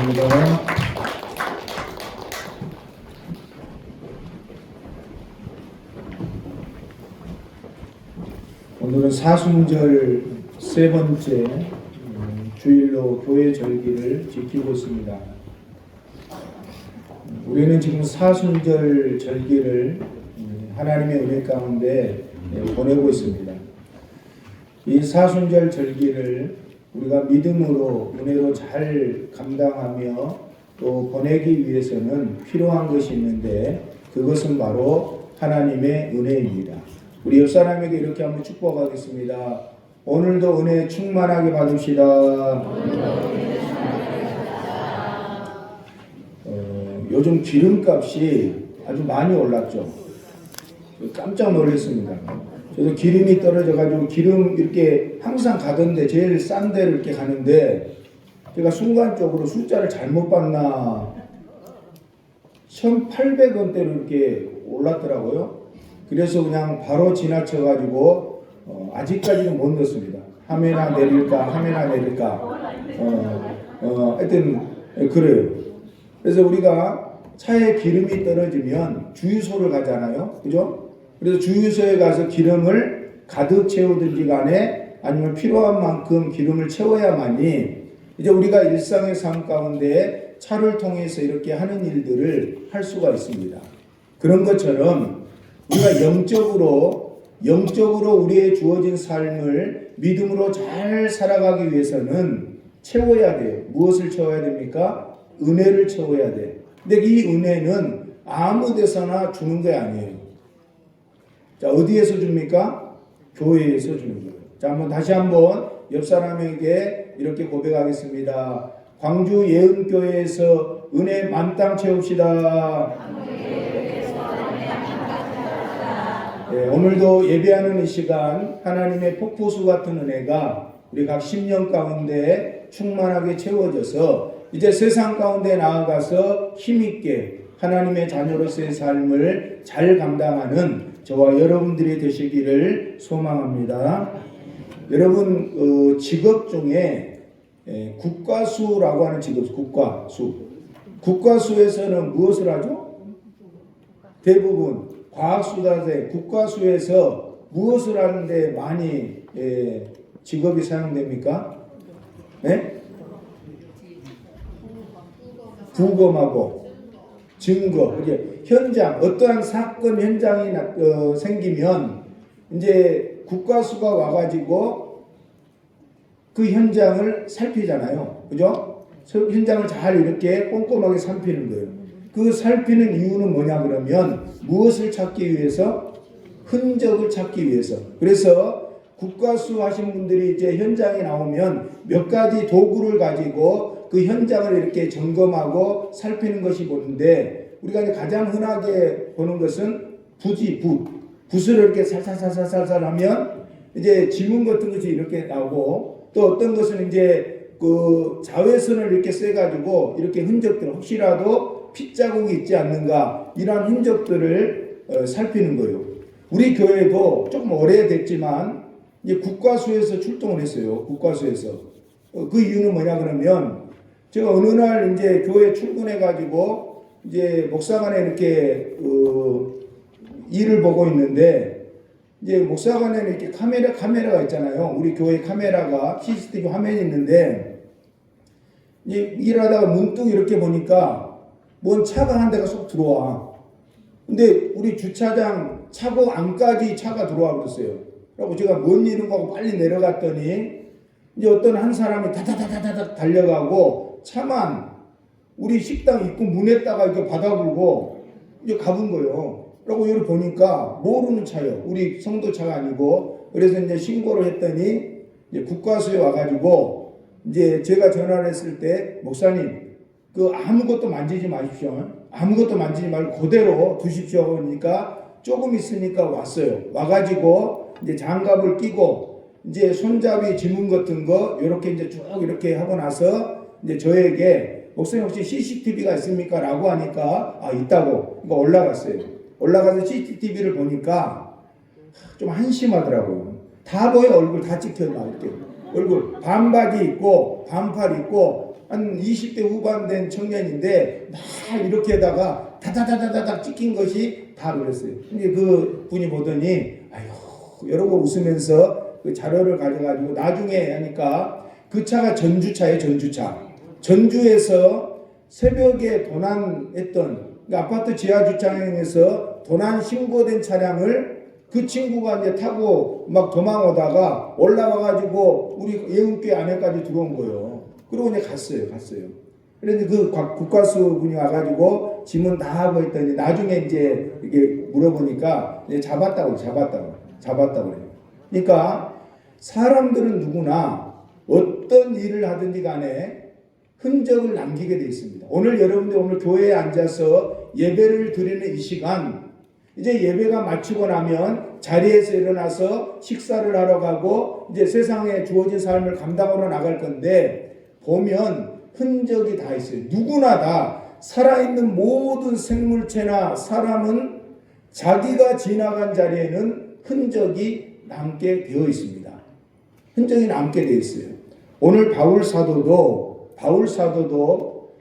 감사합니다. 오늘은 사순절 세 번째 주일로 교회 절기를 지키고 있습니다. 우리는 지금 사순절 절기를 하나님의 은혜 가운데 보내고 있습니다. 이 사순절 절기를 우리가 믿음으로 은혜로 잘 감당하며 또 보내기 위해서는 필요한 것이 있는데 그것은 바로 하나님의 은혜입니다. 우리 옆 사람에게 이렇게 한번 축복하겠습니다. 오늘도 은혜 충만하게 받읍시다. 요즘 기름값이 아주 많이 올랐죠. 깜짝 놀랐습니다. 저도 기름이 떨어져가지고 기름 이렇게 항상 가던데 제일 싼 데를 이렇게 가는데 제가 순간적으로 숫자를 잘못 봤나 1,800원대로 이렇게 올랐더라고요. 그래서 그냥 바로 지나쳐가지고 아직까지는 못 넣습니다. 하메나 내릴까 하여튼 그래요. 그래서 우리가 차에 기름이 떨어지면 주유소를 가잖아요. 그죠? 그래서 주유소에 가서 기름을 가득 채우든지 간에 아니면 필요한 만큼 기름을 채워야만이 이제 우리가 일상의 삶 가운데 차를 통해서 이렇게 하는 일들을 할 수가 있습니다. 그런 것처럼 우리가 영적으로 우리의 주어진 삶을 믿음으로 잘 살아가기 위해서는 채워야 돼요. 무엇을 채워야 됩니까? 은혜를 채워야 돼. 근데 이 은혜는 아무 데서나 주는 게 아니에요. 자, 어디에서 줍니까? 교회에서 주는 거예요. 자, 다시 한번 옆 사람에게 이렇게 고백하겠습니다. 광주 예은교회에서 은혜 만땅 채웁시다. 네, 오늘도 예배하는 이 시간 하나님의 폭포수 같은 은혜가 우리 각 10년 가운데 충만하게 채워져서 이제 세상 가운데 나아가서 힘있게 하나님의 자녀로서의 삶을 잘 감당하는 저와 여러분들이 되시기를 소망합니다. 여러분 직업 중에 국가수라고 하는 직업, 국가수에서는 무엇을 하죠? 대부분 과학수다대 국가수에서 무엇을 하는데 많이 직업이 사용됩니까? 네? 부검하고 증거, 현장, 어떠한 사건 현장이 생기면 이제 국가수가 와가지고 그 현장을 살피잖아요. 그죠? 현장을 잘 이렇게 꼼꼼하게 살피는 거예요. 그 살피는 이유는 뭐냐 그러면 무엇을 찾기 위해서? 흔적을 찾기 위해서. 그래서 국가수 하신 분들이 이제 현장에 나오면 몇 가지 도구를 가지고 그 현장을 이렇게 점검하고 살피는 것이 보는데 우리가 이제 가장 흔하게 보는 것은 붓을 이렇게 살살살살살 하면 이제 지문 같은 것이 이렇게 나오고 또 어떤 것은 이제 그 자외선을 이렇게 쐬가지고 이렇게 흔적들 혹시라도 핏자국이 있지 않는가 이런 흔적들을 살피는 거예요. 우리 교회도 조금 오래됐지만 이제 국가수에서 출동을 했어요. 국가수에서. 그 이유는 뭐냐 그러면 제가 어느 날 이제 교회 출근해가지고 이제 목사관에 이렇게 일을 보고 있는데 이제 목사관에 이렇게 카메라가 있잖아요. 우리 교회 카메라가 CCTV 화면이 있는데 이제 일하다가 문득 이렇게 보니까 뭔 차가 한 대가 쏙 들어와. 근데 우리 주차장 차고 안까지 차가 들어와 버렸어요. 그리고 제가 뭔 일인가 하고 빨리 내려갔더니 이제 어떤 한 사람이 다다다다닥 달려가고 차만 우리 식당 입구 문에다가 이렇게 받아불고 이제 가본 거예요. 그리고 여기 보니까 모르는 차요. 우리 성도 차가 아니고. 그래서 이제 신고를 했더니 이제 국가수에 와가지고 이제 제가 전화를 했을 때 목사님 그 아무것도 만지지 마십시오. 아무것도 만지지 말고 그대로 두십시오. 그러니까 조금 있으니까 왔어요. 와가지고 이제 장갑을 끼고 이제 손잡이 지문 같은 거 이렇게 이제 쭉 이렇게 하고 나서 이제 저에게 목사님 혹시 CCTV가 있습니까? 라고 하니까 있다고. 그러니까 올라갔어요. 올라가서 CCTV를 보니까 좀 한심하더라고요. 다 보여. 얼굴 다 찍혀나 이렇게. 얼굴 반바지 입고 반팔 입고 한 20대 후반 된 청년인데 막 이렇게다가 다다다다닥 찍힌 것이 다 그랬어요. 근데 그 분이 보더니 아유 여러분 웃으면서 그 자료를 가져가지고 나중에 하니까 그 차가 전주차예요. 전주에서 새벽에 도난했던 그러니까 아파트 지하 주차장에서 도난 신고된 차량을 그 친구가 이제 타고 막 도망오다가 올라와가지고 우리 예은교회 안에까지 들어온 거예요. 그리고 이제 갔어요. 그런데 그 국과수 분이 와가지고 지문 다 하고 있더니 나중에 이제 이게 물어보니까 이제 잡았다고 그래요. 그러니까 사람들은 누구나 어떤 일을 하든지 간에 흔적을 남기게 되어 있습니다. 오늘 여러분들 오늘 교회에 앉아서 예배를 드리는 이 시간 이제 예배가 마치고 나면 자리에서 일어나서 식사를 하러 가고 이제 세상에 주어진 삶을 감당하러 나갈 건데 보면 흔적이 다 있어요. 누구나 다 살아있는 모든 생물체나 사람은 자기가 지나간 자리에는 흔적이 남게 되어 있습니다. 흔적이 남게 되어 있어요. 오늘 바울 사도도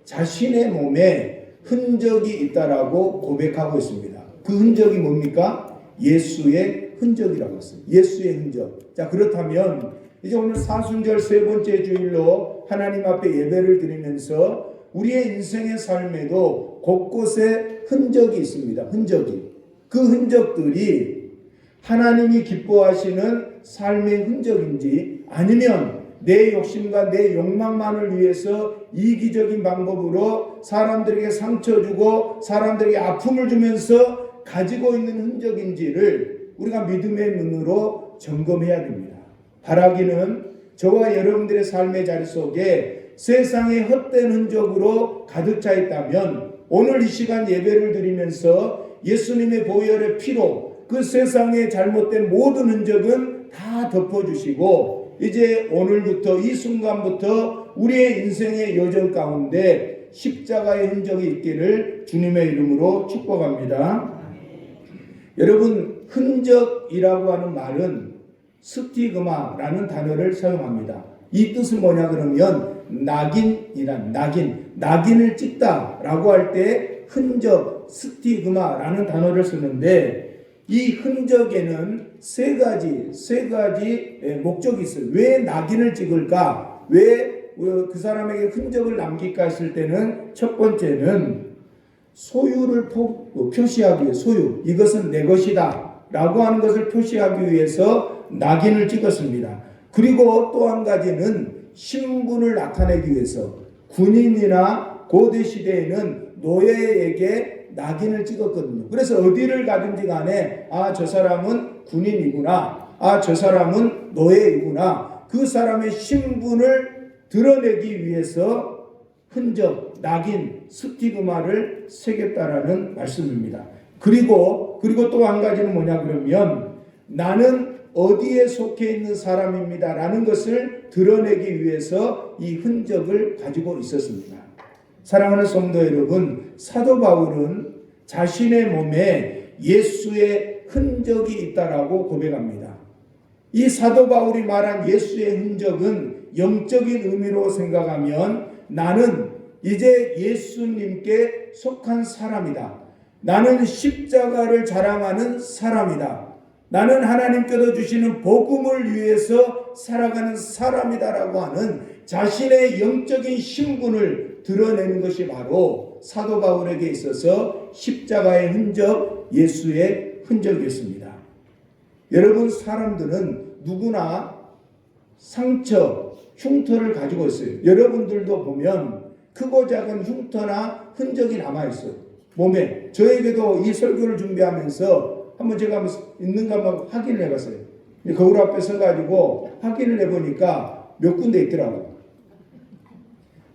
자신의 몸에 흔적이 있다라고 고백하고 있습니다. 그 흔적이 뭡니까? 예수의 흔적이라고 했어요. 예수의 흔적. 자, 그렇다면 이제 오늘 사순절 세 번째 주일로 하나님 앞에 예배를 드리면서 우리의 인생의 삶에도 곳곳에 흔적이 있습니다. 그 흔적들이 하나님이 기뻐하시는 삶의 흔적인지 아니면 내 욕심과 내 욕망만을 위해서 이기적인 방법으로 사람들에게 상처 주고 사람들에게 아픔을 주면서 가지고 있는 흔적인지를 우리가 믿음의 눈으로 점검해야 됩니다. 바라기는 저와 여러분들의 삶의 자리 속에 세상의 헛된 흔적으로 가득 차 있다면 오늘 이 시간 예배를 드리면서 예수님의 보혈의 피로 그 세상의 잘못된 모든 흔적은 다 덮어주시고 이제 오늘부터 이 순간부터 우리의 인생의 여정 가운데 십자가의 흔적이 있기를 주님의 이름으로 축복합니다. 여러분 흔적이라고 하는 말은 스티그마라는 단어를 사용합니다. 이 뜻은 뭐냐 그러면 낙인을 찍다라고 할 때 흔적 스티그마라는 단어를 쓰는데 이 흔적에는 세 가지 목적이 있어요. 왜 낙인을 찍을까? 왜 그 사람에게 흔적을 남길까 했을 때는 첫 번째는 소유를 표시하기 위해 소유 이것은 내 것이다 라고 하는 것을 표시하기 위해서 낙인을 찍었습니다. 그리고 또 한 가지는 신분을 나타내기 위해서 군인이나 고대 시대에는 노예에게 낙인을 찍었거든요. 그래서 어디를 가든지 간에 저 사람은 군인이구나, 저 사람은 노예이구나, 그 사람의 신분을 드러내기 위해서 흔적, 낙인, 스티그마를 새겼다라는 말씀입니다. 그리고 또 한 가지는 뭐냐 그러면 나는 어디에 속해 있는 사람입니다 라는 것을 드러내기 위해서 이 흔적을 가지고 있었습니다. 사랑하는 성도 여러분, 사도 바울은 자신의 몸에 예수의 흔적이 있다라고 고백합니다. 이 사도 바울이 말한 예수의 흔적은 영적인 의미로 생각하면 나는 이제 예수님께 속한 사람이다. 나는 십자가를 자랑하는 사람이다. 나는 하나님께서 주시는 복음을 위해서 살아가는 사람이다라고 하는 자신의 영적인 신분을 드러내는 것이 바로 사도 바울에게 있어서 십자가의 흔적, 예수의 흔적이었습니다. 여러분, 사람들은 누구나 상처, 흉터를 가지고 있어요. 여러분들도 보면 크고 작은 흉터나 흔적이 남아있어요. 몸에. 저에게도 이 설교를 준비하면서 한번 제가 있는가 한번 확인을 해봤어요. 거울 앞에 서가지고 확인을 해보니까 몇 군데 있더라고요.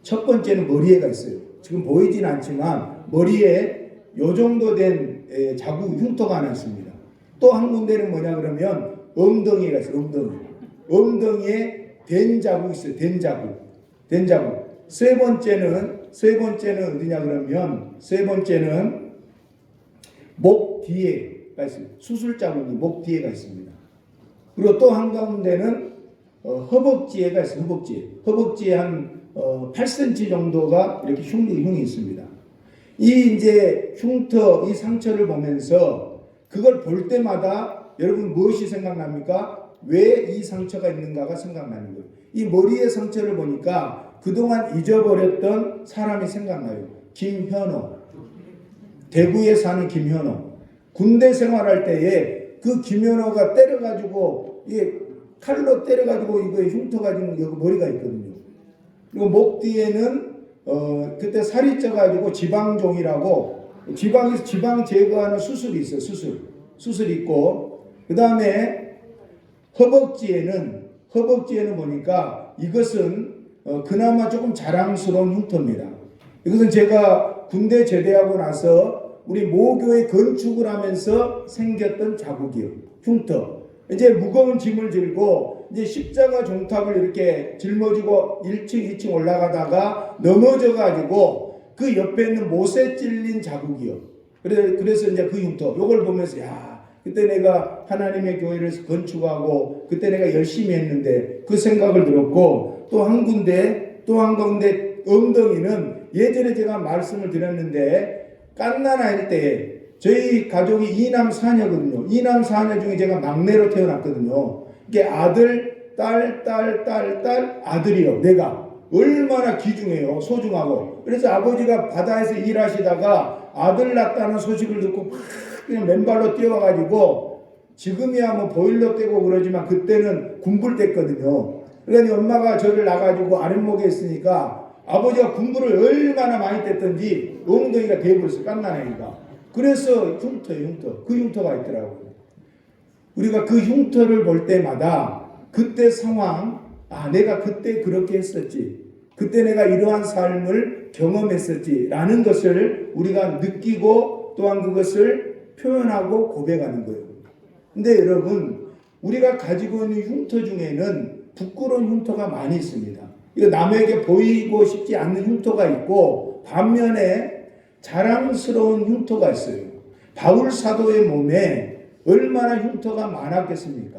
첫 번째는 머리에가 있어요. 지금 보이진 않지만 머리에 요 정도 된 자국 흉터가 하나 있습니다. 또 한 군데는 뭐냐 그러면 엉덩이가 있어요. 엉덩이에 된 자국이 있어요. 된 자국. 세 번째는 어디냐 그러면 세 번째는 목 뒤에가 있어요. 수술 자국이 목 뒤에가 있습니다. 그리고 또 한 가운데는 허벅지에가 있어요. 허벅지에 한 8cm 정도가 이렇게 흉이 있습니다. 이 이제 흉터, 이 상처를 보면서 그걸 볼 때마다 여러분 무엇이 생각납니까? 왜 이 상처가 있는가가 생각나는 거예요. 이 머리의 상처를 보니까 그동안 잊어버렸던 사람이 생각나요. 김현호. 대구에 사는 김현호. 군대 생활할 때에 그 김현호가 때려가지고, 이게 칼로 때려가지고 이거에 흉터가 지금 여기 머리가 있거든요. 그리고 목 뒤에는 그때 살이 쪄가지고 지방종이라고 지방 제거하는 수술이 있어요. 수술 있고, 그 다음에 허벅지에는 보니까 이것은 그나마 조금 자랑스러운 흉터입니다. 이것은 제가 군대 제대하고 나서 우리 모교회 건축을 하면서 생겼던 자국이요. 흉터. 이제 무거운 짐을 들고 이제 십자가 종탑을 이렇게 짊어지고 1층, 2층 올라가다가 넘어져 가지고 그 옆에 있는 못에 찔린 자국이요. 그래서 이제 그 흉터. 요걸 보면서 야, 그때 내가 하나님의 교회를 건축하고 그때 내가 열심히 했는데 그 생각을 들었고, 또 한 군데 엉덩이는 예전에 제가 말씀을 드렸는데 갓난아일 때 저희 가족이 2남 4녀거든요. 2남 4녀 중에 제가 막내로 태어났거든요. 이게 아들, 딸, 아들이요. 내가 얼마나 귀중해요. 소중하고. 그래서 아버지가 바다에서 일하시다가 아들 낳았다는 소식을 듣고 막 그냥 맨발로 뛰어와가지고, 지금이야 뭐 보일러 떼고 그러지만 그때는 군불 뗐거든요. 그러니까 엄마가 저를 낳아가지고 아랫목에 있으니까 아버지가 군불을 얼마나 많이 뗐던지 엉덩이가 돼버렸어요. 깐난애니까. 그래서 흉터. 그 흉터가 있더라고요. 우리가 그 흉터를 볼 때마다 그때 상황, 내가 그때 그렇게 했었지. 그때 내가 이러한 삶을 경험했었지. 라는 것을 우리가 느끼고 또한 그것을 표현하고 고백하는 거예요. 근데 여러분, 우리가 가지고 있는 흉터 중에는 부끄러운 흉터가 많이 있습니다. 이거 남에게 보이고 싶지 않는 흉터가 있고, 반면에 자랑스러운 흉터가 있어요. 바울 사도의 몸에 얼마나 흉터가 많았겠습니까?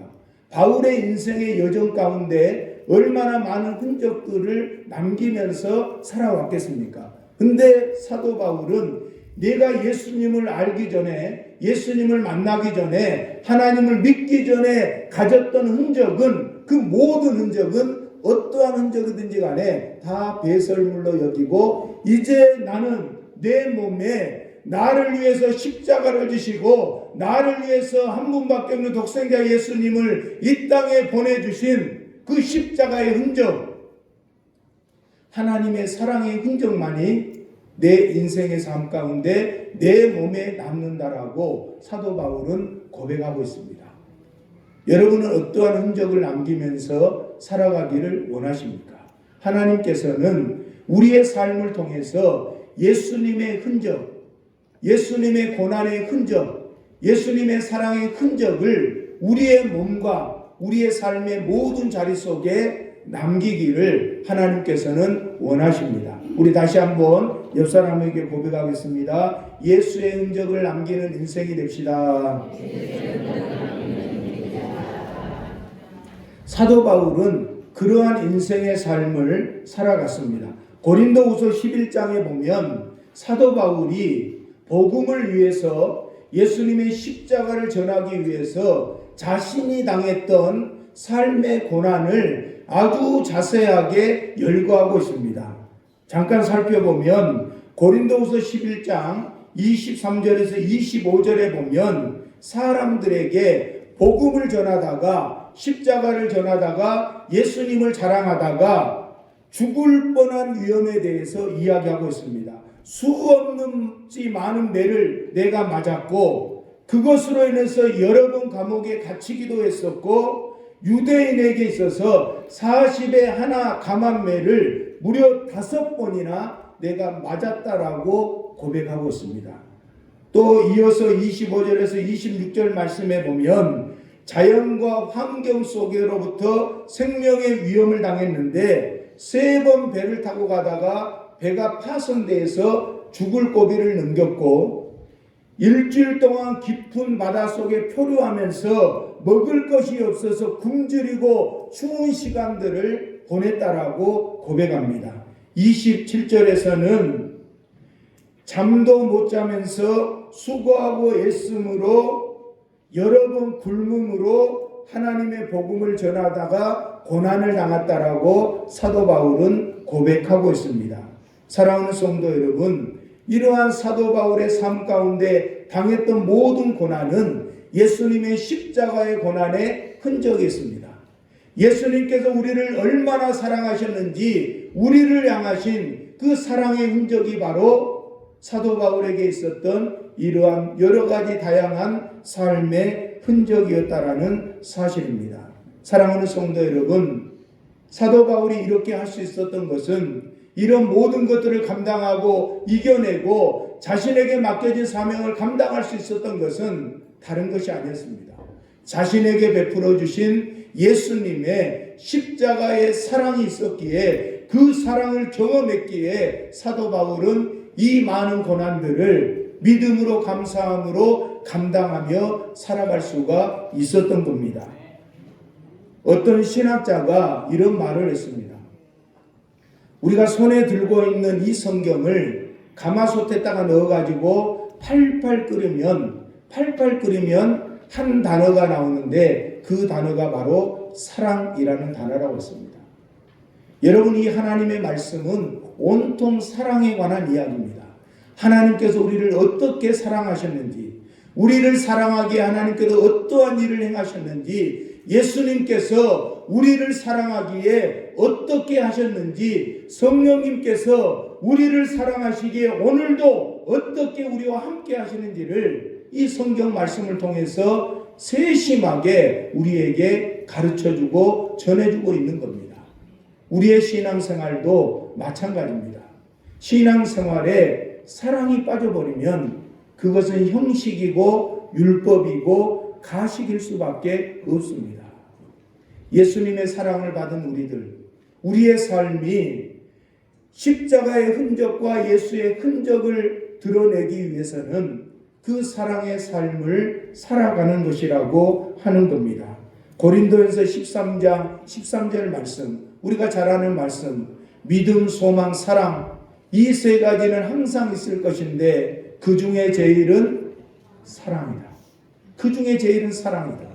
바울의 인생의 여정 가운데 얼마나 많은 흔적들을 남기면서 살아왔겠습니까? 근데 사도 바울은 내가 예수님을 알기 전에, 예수님을 만나기 전에, 하나님을 믿기 전에 가졌던 흔적은, 그 모든 흔적은 어떠한 흔적이든지 간에 다 배설물로 여기고, 이제 나는 내 몸에 나를 위해서 십자가를 지시고 나를 위해서 한 분밖에 없는 독생자 예수님을 이 땅에 보내주신 그 십자가의 흔적, 하나님의 사랑의 흔적만이 내 인생의 삶 가운데 내 몸에 남는다라고 사도 바울은 고백하고 있습니다. 여러분은 어떠한 흔적을 남기면서 살아가기를 원하십니까? 하나님께서는 우리의 삶을 통해서 예수님의 흔적, 예수님의 고난의 흔적, 예수님의 사랑의 흔적을 우리의 몸과 우리의 삶의 모든 자리 속에 남기기를 하나님께서는 원하십니다. 우리 다시 한번 옆 사람에게 고백하겠습니다. 예수의 흔적을 남기는 인생이 됩시다. 사도 바울은 그러한 인생의 삶을 살아갔습니다. 고린도후서 11장에 보면 사도 바울이 복음을 위해서, 예수님의 십자가를 전하기 위해서 자신이 당했던 삶의 고난을 아주 자세하게 열거하고 있습니다. 잠깐 살펴보면 고린도후서 11장 23절에서 25절에 보면 사람들에게 복음을 전하다가, 십자가를 전하다가, 예수님을 자랑하다가 죽을 뻔한 위험에 대해서 이야기하고 있습니다. 수없이 많은 매를 내가 맞았고, 그것으로 인해서 여러 번 감옥에 갇히기도 했었고, 유대인에게 있어서 40에 하나 감한 매를 무려 5번이나 내가 맞았다라고 고백하고 있습니다. 또 이어서 25절에서 26절 말씀에 보면 자연과 환경 속으로부터 생명의 위험을 당했는데 3번 배를 타고 가다가 배가 파손돼서 죽을 고비를 넘겼고, 일주일 동안 깊은 바닷속에 표류하면서 먹을 것이 없어서 굶주리고 추운 시간들을 보냈다라고 고백합니다. 27절에서는 잠도 못 자면서 수고하고 애씀으로 여러 번 굶음으로 하나님의 복음을 전하다가 고난을 당했다라고 사도 바울은 고백하고 있습니다. 사랑하는 성도 여러분, 이러한 사도 바울의 삶 가운데 당했던 모든 고난은 예수님의 십자가의 고난의 흔적이 있습니다. 예수님께서 우리를 얼마나 사랑하셨는지 우리를 향하신 그 사랑의 흔적이 바로 사도 바울에게 있었던 이러한 여러 가지 다양한 삶의 흔적이었다라는 사실입니다. 사랑하는 성도 여러분, 사도 바울이 이렇게 할 수 있었던 것은 이런 모든 것들을 감당하고 이겨내고 자신에게 맡겨진 사명을 감당할 수 있었던 것은 다른 것이 아니었습니다. 자신에게 베풀어 주신 예수님의 십자가의 사랑이 있었기에 그 사랑을 경험했기에 사도 바울은 이 많은 고난들을 믿음으로 감사함으로 감당하며 살아갈 수가 있었던 겁니다. 어떤 신학자가 이런 말을 했습니다. 우리가 손에 들고 있는 이 성경을 가마솥에다가 넣어가지고 팔팔 끓이면 한 단어가 나오는데 그 단어가 바로 사랑이라는 단어라고 했습니다. 여러분, 이 하나님의 말씀은 온통 사랑에 관한 이야기입니다. 하나님께서 우리를 어떻게 사랑하셨는지, 우리를 사랑하기에 하나님께서 어떠한 일을 행하셨는지, 예수님께서 우리를 사랑하기에 어떻게 하셨는지, 성령님께서 우리를 사랑하시기에 오늘도 어떻게 우리와 함께 하시는지를 이 성경 말씀을 통해서 세심하게 우리에게 가르쳐주고 전해주고 있는 겁니다. 우리의 신앙생활도 마찬가지입니다. 신앙생활에 사랑이 빠져버리면 그것은 형식이고 율법이고 가식일 수밖에 없습니다. 예수님의 사랑을 받은 우리의 삶이 십자가의 흔적과 예수의 흔적을 드러내기 위해서는 그 사랑의 삶을 살아가는 것이라고 하는 겁니다. 고린도전서 13장 13절 말씀, 우리가 잘 아는 말씀, 믿음, 소망, 사랑, 이 세 가지는 항상 있을 것인데 그 중에 제일은 사랑이다. 그 중에 제일은 사랑이다.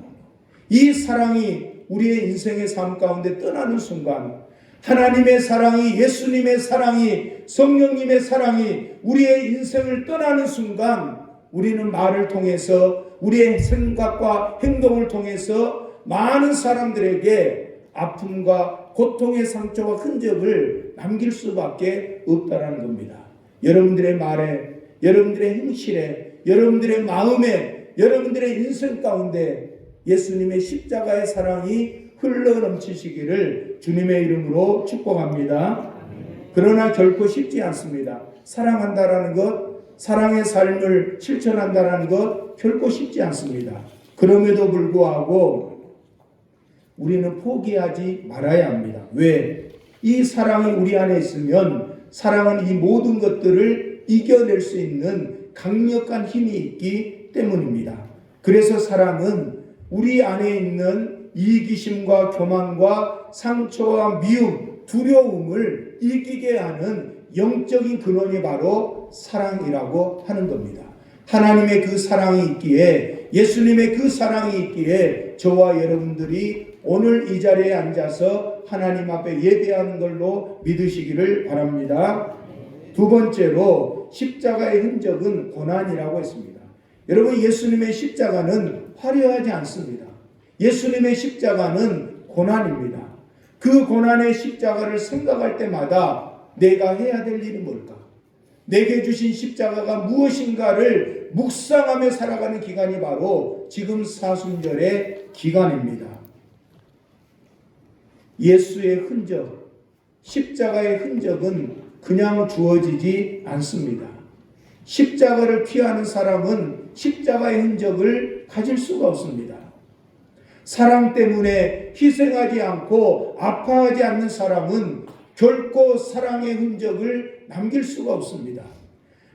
이 사랑이 우리의 인생의 삶 가운데 떠나는 순간 하나님의 사랑이, 예수님의 사랑이, 성령님의 사랑이 우리의 인생을 떠나는 순간 우리는 말을 통해서 우리의 생각과 행동을 통해서 많은 사람들에게 아픔과 고통의 상처와 흔적을 남길 수밖에 없다라는 겁니다. 여러분들의 말에, 여러분들의 행실에, 여러분들의 마음에, 여러분들의 인생 가운데 예수님의 십자가의 사랑이 흘러넘치시기를 주님의 이름으로 축복합니다. 그러나 결코 쉽지 않습니다. 사랑한다라는 것, 사랑의 삶을 실천한다라는 것 결코 쉽지 않습니다. 그럼에도 불구하고 우리는 포기하지 말아야 합니다. 왜? 이 사랑이 우리 안에 있으면 사랑은 이 모든 것들을 이겨낼 수 있는 강력한 힘이 있기 때문입니다. 그래서 사랑은 우리 안에 있는 이기심과 교만과 상처와 미움, 두려움을 이기게 하는 영적인 근원이 바로 사랑이라고 하는 겁니다. 하나님의 그 사랑이 있기에, 예수님의 그 사랑이 있기에 저와 여러분들이 오늘 이 자리에 앉아서 하나님 앞에 예배하는 걸로 믿으시기를 바랍니다. 두 번째로 십자가의 흔적은 고난이라고 했습니다. 여러분, 예수님의 십자가는 화려하지 않습니다. 예수님의 십자가는 고난입니다. 그 고난의 십자가를 생각할 때마다 내가 해야 될 일이 뭘까? 내게 주신 십자가가 무엇인가를 묵상하며 살아가는 기간이 바로 지금 사순절의 기간입니다. 예수의 흔적, 십자가의 흔적은 그냥 주어지지 않습니다. 십자가를 피하는 사람은 십자가의 흔적을 가질 수가 없습니다. 사랑 때문에 희생하지 않고 아파하지 않는 사람은 결코 사랑의 흔적을 남길 수가 없습니다.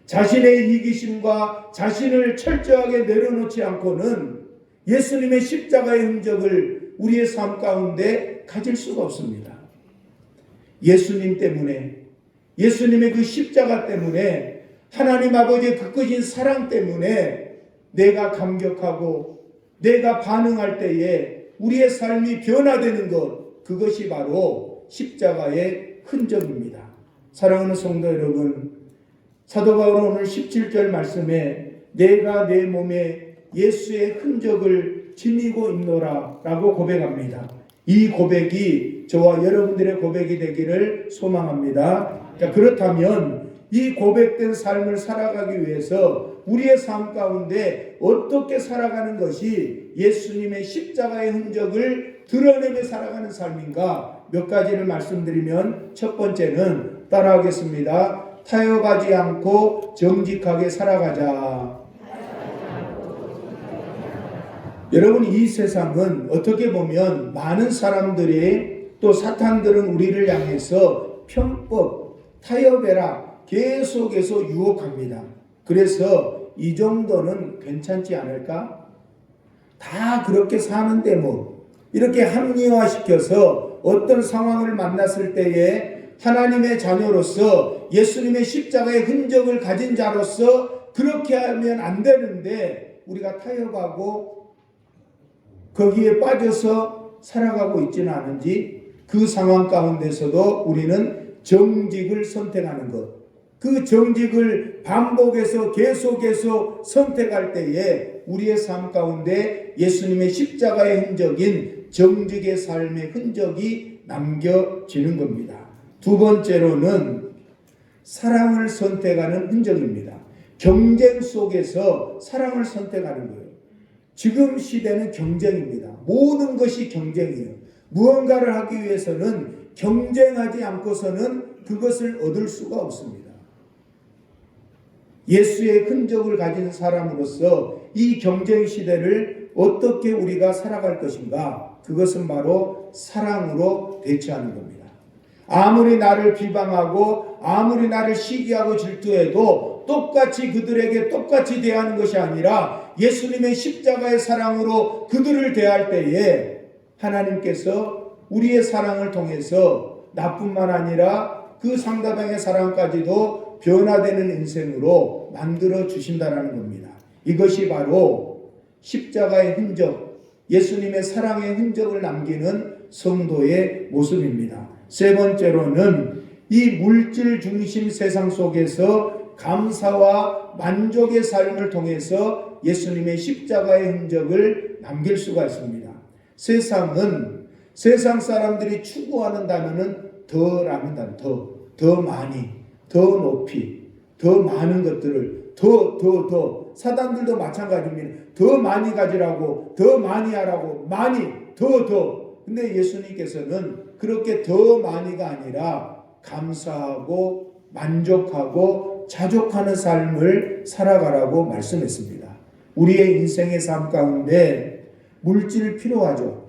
자신의 이기심과 자신을 철저하게 내려놓지 않고는 예수님의 십자가의 흔적을 우리의 삶 가운데 가질 수가 없습니다. 예수님 때문에, 예수님의 그 십자가 때문에, 하나님 아버지의 그 크신 사랑 때문에 내가 감격하고 내가 반응할 때에 우리의 삶이 변화되는 것, 그것이 바로 십자가의 흔적입니다. 사랑하는 성도 여러분, 사도 바울은 오늘 17절 말씀에 내가 내 몸에 예수의 흔적을 지니고 있노라 라고 고백합니다. 이 고백이 저와 여러분들의 고백이 되기를 소망합니다. 그렇다면 이 고백된 삶을 살아가기 위해서 우리의 삶 가운데 어떻게 살아가는 것이 예수님의 십자가의 흔적을 드러내며 살아가는 삶인가, 몇 가지를 말씀드리면, 첫 번째는 따라하겠습니다. 타협하지 않고 정직하게 살아가자. 여러분, 이 세상은 어떻게 보면 많은 사람들이, 또 사탄들은 우리를 향해서 편법, 타협해라 계속해서 유혹합니다. 그래서 이 정도는 괜찮지 않을까? 다 그렇게 사는데 뭐, 이렇게 합리화시켜서 어떤 상황을 만났을 때에 하나님의 자녀로서 예수님의 십자가의 흔적을 가진 자로서 그렇게 하면 안 되는데 우리가 타협하고 거기에 빠져서 살아가고 있지는 않은지, 그 상황 가운데서도 우리는 정직을 선택하는 것, 그 정직을 반복해서 계속해서 선택할 때에 우리의 삶 가운데 예수님의 십자가의 흔적인 정직의 삶의 흔적이 남겨지는 겁니다. 두 번째로는 사랑을 선택하는 흔적입니다. 경쟁 속에서 사랑을 선택하는 거예요. 지금 시대는 경쟁입니다. 모든 것이 경쟁이에요. 무언가를 하기 위해서는 경쟁하지 않고서는 그것을 얻을 수가 없습니다. 예수의 흔적을 가진 사람으로서 이 경쟁 시대를 어떻게 우리가 살아갈 것인가? 그것은 바로 사랑으로 대처하는 겁니다. 아무리 나를 비방하고 아무리 나를 시기하고 질투해도 똑같이 그들에게 똑같이 대하는 것이 아니라 예수님의 십자가의 사랑으로 그들을 대할 때에 하나님께서 우리의 사랑을 통해서 나뿐만 아니라 그 상대방의 사랑까지도 변화되는 인생으로 만들어 주신다는 겁니다. 이것이 바로 십자가의 흔적, 예수님의 사랑의 흔적을 남기는 성도의 모습입니다. 세 번째로는 이 물질 중심 세상 속에서 감사와 만족의 삶을 통해서 예수님의 십자가의 흔적을 남길 수가 있습니다. 세상은, 세상 사람들이 추구하는 단어는 더라는 단어, 더 많이, 더 높이, 더 많은 것들을 더 사단들도 마찬가지입니다. 더 많이 가지라고, 더 많이 하라고, 많이, 더. 근데 예수님께서는 그렇게 더 많이가 아니라 감사하고 만족하고 자족하는 삶을 살아가라고 말씀했습니다. 우리의 인생의 삶 가운데 물질 필요하죠.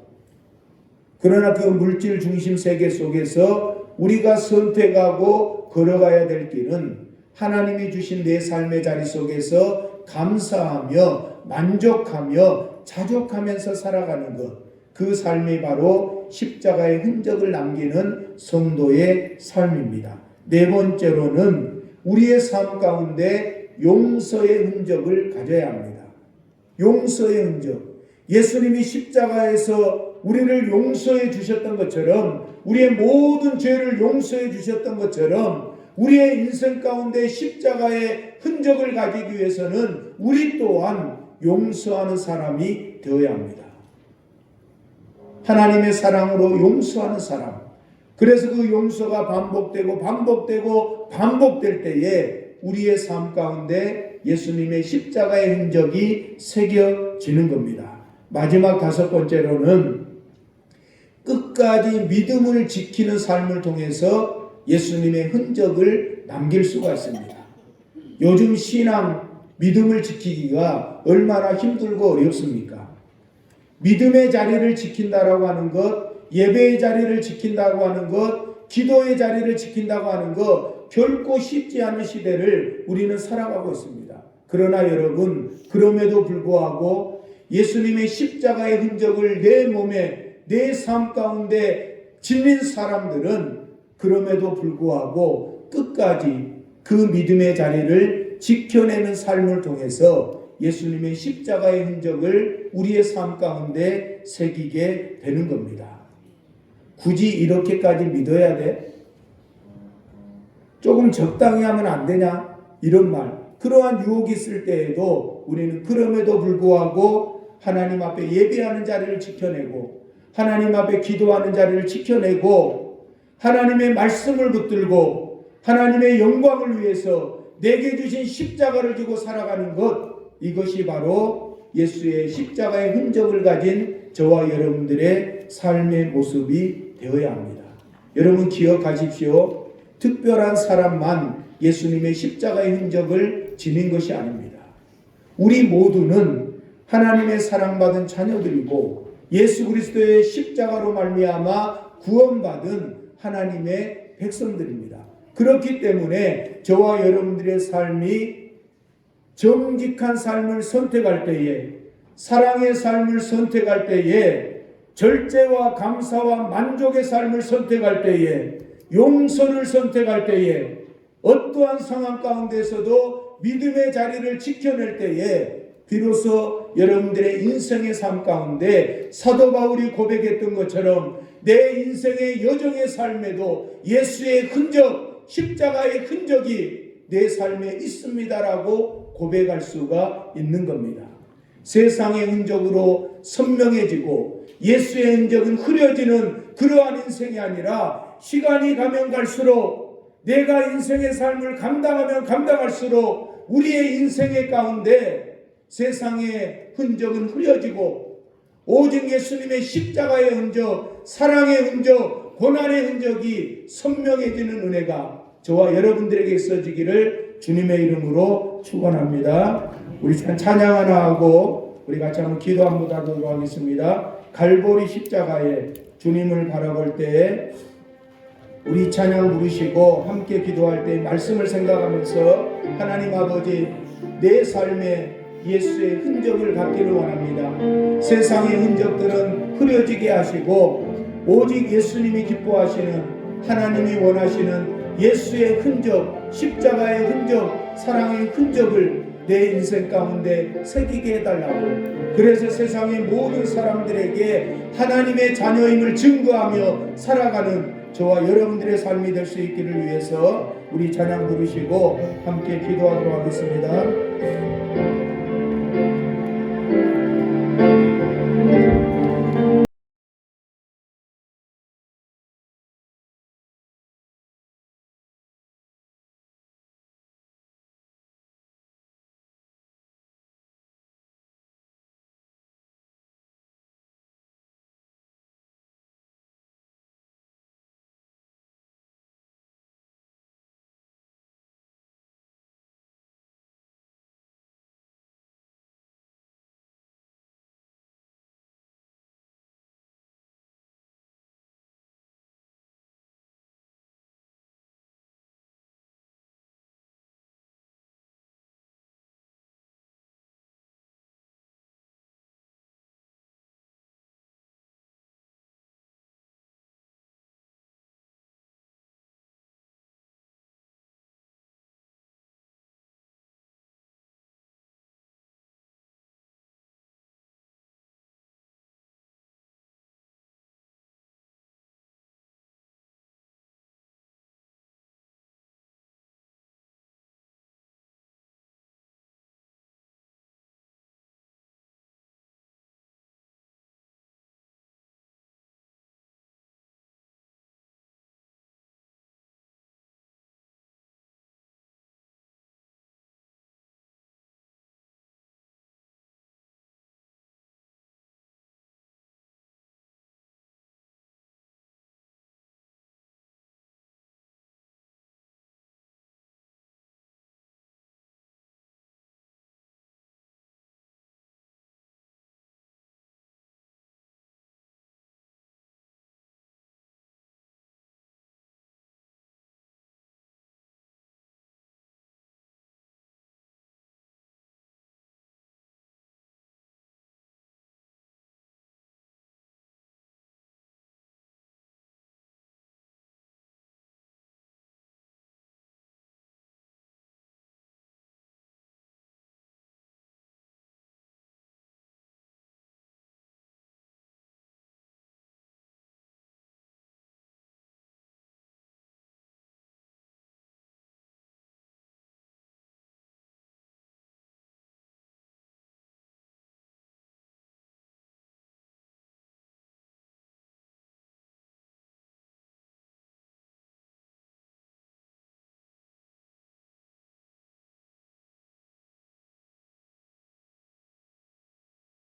그러나 그 물질 중심 세계 속에서 우리가 선택하고 걸어가야 될 길은 하나님이 주신 내 삶의 자리 속에서 감사하며 만족하며 자족하면서 살아가는 것, 그 삶이 바로 십자가의 흔적을 남기는 성도의 삶입니다. 네 번째로는 우리의 삶 가운데 용서의 흔적을 가져야 합니다. 용서의 흔적. 예수님이 십자가에서 우리를 용서해 주셨던 것처럼, 우리의 모든 죄를 용서해 주셨던 것처럼 우리의 인생 가운데 십자가의 흔적을 가지기 위해서는 우리 또한 용서하는 사람이 되어야 합니다. 하나님의 사랑으로 용서하는 사람. 그래서 그 용서가 반복될 때에 우리의 삶 가운데 예수님의 십자가의 흔적이 새겨지는 겁니다. 마지막 다섯 번째로는 끝까지 믿음을 지키는 삶을 통해서 예수님의 흔적을 남길 수가 있습니다. 요즘 신앙, 믿음을 지키기가 얼마나 힘들고 어렵습니까? 믿음의 자리를 지킨다라고 하는 것, 예배의 자리를 지킨다고 하는 것, 기도의 자리를 지킨다고 하는 것, 결코 쉽지 않은 시대를 우리는 살아가고 있습니다. 그러나 여러분, 그럼에도 불구하고 예수님의 십자가의 흔적을 내 몸에, 내 삶 가운데 지닌 사람들은 그럼에도 불구하고 믿고 끝까지 그 믿음의 자리를 지켜내는 삶을 통해서 예수님의 십자가의 흔적을 우리의 삶 가운데 새기게 되는 겁니다. 굳이 이렇게까지 믿어야 돼? 조금 적당히 하면 안 되냐? 이런 말. 그러한 유혹이 있을 때에도 우리는 그럼에도 불구하고 하나님 앞에 예배하는 자리를 지켜내고 하나님 앞에 기도하는 자리를 지켜내고 하나님의 말씀을 붙들고 하나님의 영광을 위해서 내게 주신 십자가를 지고 살아가는 것, 이것이 바로 예수의 십자가의 흔적을 가진 저와 여러분들의 삶의 모습이 되어야 합니다. 여러분 기억하십시오. 특별한 사람만 예수님의 십자가의 흔적을 지닌 것이 아닙니다. 우리 모두는 하나님의 사랑받은 자녀들이고 예수 그리스도의 십자가로 말미암아 구원받은 하나님의 백성들입니다. 그렇기 때문에 저와 여러분들의 삶이 정직한 삶을 선택할 때에, 사랑의 삶을 선택할 때에, 절제와 감사와 만족의 삶을 선택할 때에, 용서를 선택할 때에, 어떠한 상황 가운데서도 믿음의 자리를 지켜낼 때에 비로소 여러분들의 인생의 삶 가운데 사도 바울이 고백했던 것처럼 내 인생의 여정의 삶에도 예수의 흔적, 십자가의 흔적이 내 삶에 있습니다라고 고백할 수가 있는 겁니다. 세상의 흔적으로 선명해지고 예수의 흔적은 흐려지는 그러한 인생이 아니라 시간이 가면 갈수록 내가 인생의 삶을 감당하면 감당할수록 우리의 인생의 가운데 세상의 흔적은 흐려지고 오직 예수님의 십자가의 흔적, 사랑의 흔적, 고난의 흔적이 선명해지는 은혜가 저와 여러분들에게 있어지기를 주님의 이름으로 축원합니다. 우리 찬양 하나 하고 우리 같이 한번 기도 한번 하도록 하겠습니다. 갈보리 십자가에 주님을 바라볼 때에 우리 찬양 부르시고 함께 기도할 때 말씀을 생각하면서 하나님 아버지 내 삶에 예수의 흔적을 갖기를 원합니다. 세상의 흔적들은 흐려지게 하시고 오직 예수님이 기뻐하시는 하나님이 원하시는 예수의 흔적, 십자가의 흔적, 사랑의 흔적을 내 인생 가운데 새기게 해달라고. 그래서 세상의 모든 사람들에게 하나님의 자녀임을 증거하며 살아가는 저와 여러분들의 삶이 될 수 있기를 위해서 우리 찬양 부르시고 함께 기도하도록 하겠습니다.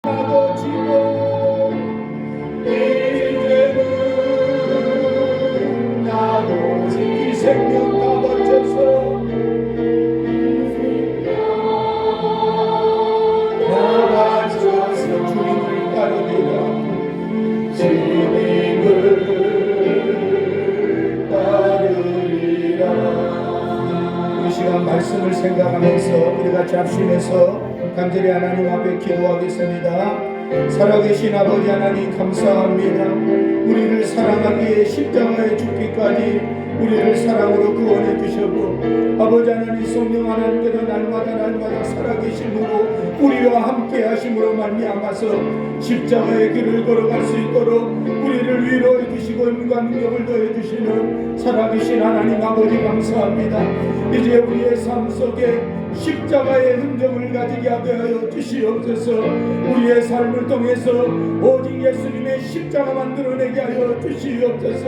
아버지고 이제는 나도 이 생명 다 바쳐서 주님을 따르리라. 주님을 따르리라. 이 시간 말씀을 생각하면서 우리 같이 합심해서 간절히 하나님 앞에 기도하겠습니다. 살아계신 아버지 하나님 감사합니다. 우리를 사랑하기에 십자가에 죽기까지 우리를 사랑으로 구원해 주셨고, 아버지 하나님 성령 하나님께서 날마다 살아계심으로 우리와 함께 하심으로 말미암아서 십자가의 길을 걸어갈 수 있도록 우리를 위로해 주시고 힘과 능력을 더해 주시는 살아계신 하나님 아버지 감사합니다. 이제 우리의 삶 속에 십자가의 흔적을 가지게 하여 주시옵소서. 우리의 삶을 통해서 오직 예수님의 십자가만 드러내게 하여 주시옵소서.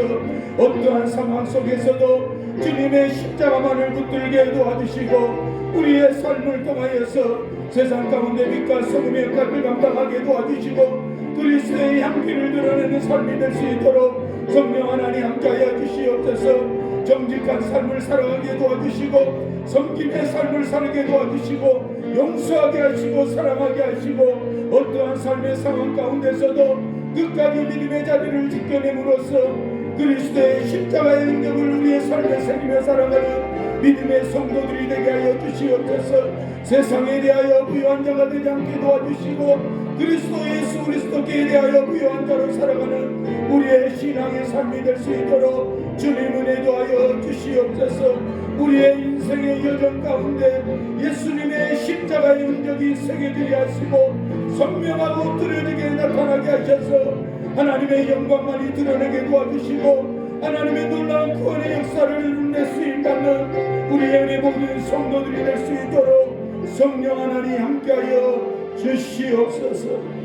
어떠한 상황 속에서도 주님의 십자가만을 붙들게 도와주시고, 우리의 삶을 통하여서 세상 가운데 빛과 소금의 역할을 감당하게 도와주시고, 그리스도의 향기를 드러내는 삶이 될 수 있도록 성령 하나님 함께하여 주시옵소서. 정직한 삶을 살아가게 도와주시고, 섬김의 삶을 살게 도와주시고, 용서하게 하시고 사랑하게 하시고, 어떠한 삶의 상황 가운데서도 끝까지 믿음의 자리를 지켜냄으로써 그리스도의 십자가의 능력을 우리의 삶에 새기며 살아가는 믿음의 성도들이 되게 하여 주시옵소서. 세상에 대하여 부유한 자가 되지 않게 도와주시고, 그리스도 예수 그리스도께 대하여 부유한 자로 살아가는 우리의 신앙의 삶이 될 수 있도록 주님 은혜 도하여 주시옵소서. 우리의 인생의 여정 가운데 예수님의 십자가의 흔적이 새겨지게 하시고, 선명하고 뚜렷하게 나타나게 하셔서 하나님의 영광만이 드러내게 도와주시고, 하나님의 놀라운 구원의 역사를 이루는 쓰임받는 우리의 은혜 모든 성도들이 될 수 있도록 성령 하나님 함께하여 주시옵소서.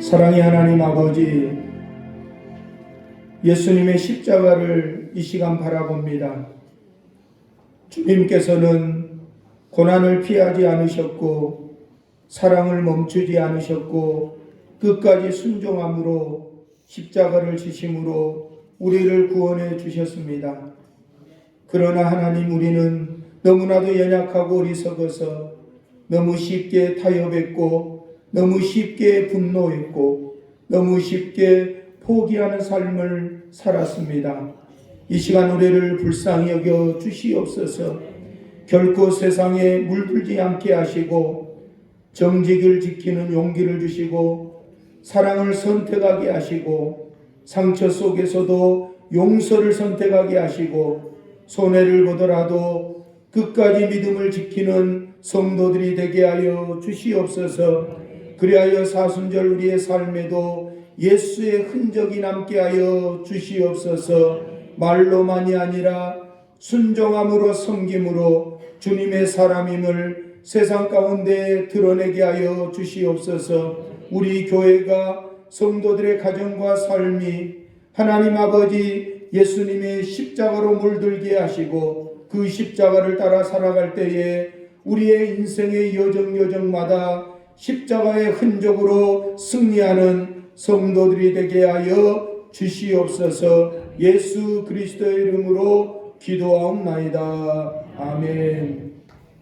사랑의 하나님 아버지, 예수님의 십자가를 이 시간 바라봅니다. 주님께서는 고난을 피하지 않으셨고, 사랑을 멈추지 않으셨고, 끝까지 순종함으로 십자가를 지심으로 우리를 구원해 주셨습니다. 그러나 하나님, 우리는 너무나도 연약하고 어리석어서 너무 쉽게 타협했고, 너무 쉽게 분노했고, 너무 쉽게 포기하는 삶을 살았습니다. 이 시간 우리를 불쌍히 여겨 주시옵소서. 결코 세상에 물들지 않게 하시고, 정직을 지키는 용기를 주시고, 사랑을 선택하게 하시고, 상처 속에서도 용서를 선택하게 하시고, 손해를 보더라도 끝까지 믿음을 지키는 성도들이 되게 하여 주시옵소서. 그리하여 사순절 우리의 삶에도 예수의 흔적이 남게 하여 주시옵소서. 말로만이 아니라 순종함으로 섬김으로 주님의 사람임을 세상 가운데 드러내게 하여 주시옵소서. 우리 교회가 성도들의 가정과 삶이 하나님 아버지 예수님의 십자가로 물들게 하시고, 그 십자가를 따라 살아갈 때에 우리의 인생의 여정마다 십자가의 흔적으로 승리하는 성도들이 되게 하여 주시옵소서. 예수 그리스도의 이름으로 기도하옵나이다. 아멘.